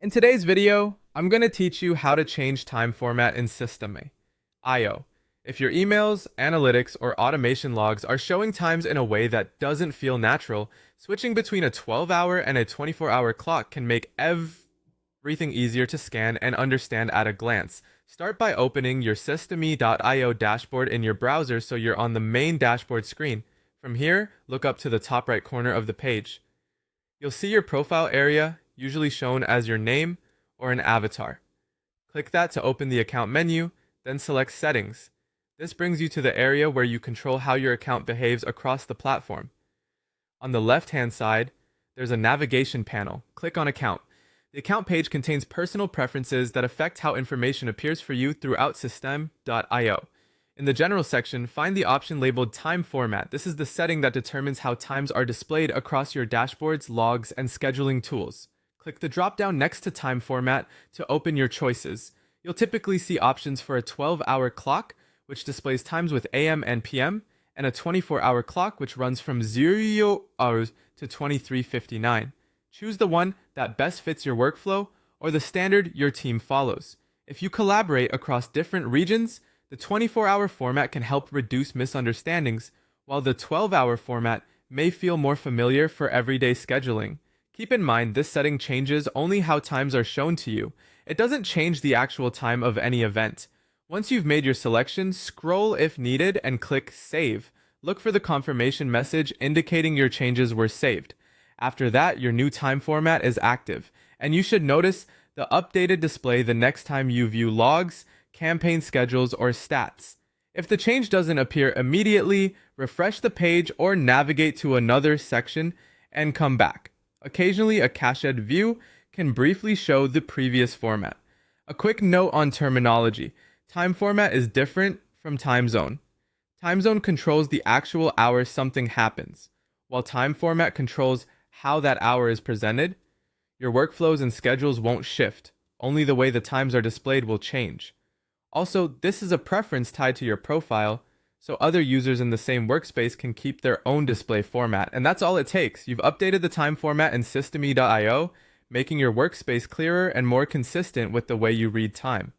In today's video, I'm going to teach you how to change time format in Systeme. IO. If your emails, analytics, or automation logs are showing times in a way that doesn't feel natural, switching between a 12-hour and a 24-hour clock can make everything easier to scan and understand at a glance. Start by opening your Systeme.io dashboard in your browser so you're on the main dashboard screen. From here, look up to the top right corner of the page. You'll see your profile area, usually shown as your name or an avatar. Click that to open the account menu, then select Settings. This brings you to the area where you control how your account behaves across the platform. On the left-hand side, there's a navigation panel. Click on Account. The account page contains personal preferences that affect how information appears for you throughout Systeme.io. In the General section, find the option labeled Time Format. This is the setting that determines how times are displayed across your dashboards, logs, and scheduling tools. Click the drop-down next to Time Format to open your choices. You'll typically see options for a 12-hour clock, which displays times with AM and PM, and a 24-hour clock, which runs from 0 hours to 23:59. Choose the one that best fits your workflow or the standard your team follows. If you collaborate across different regions, the 24-hour format can help reduce misunderstandings, while the 12-hour format may feel more familiar for everyday scheduling. Keep in mind, this setting changes only how times are shown to you. It doesn't change the actual time of any event. Once you've made your selection, scroll if needed and click Save. Look for the confirmation message indicating your changes were saved. After that, your new time format is active, and you should notice the updated display the next time you view logs, campaign schedules, or stats. If the change doesn't appear immediately, refresh the page or navigate to another section and come back. Occasionally, a cached view can briefly show the previous format. A quick note on terminology. Time format is different from time zone. Time zone controls the actual hour something happens, while time format controls how that hour is presented. Your workflows and schedules won't shift. Only the way the times are displayed will change. Also, this is a preference tied to your profile, so other users in the same workspace can keep their own display format. And that's all it takes. You've updated the time format in Systeme.io, making your workspace clearer and more consistent with the way you read time.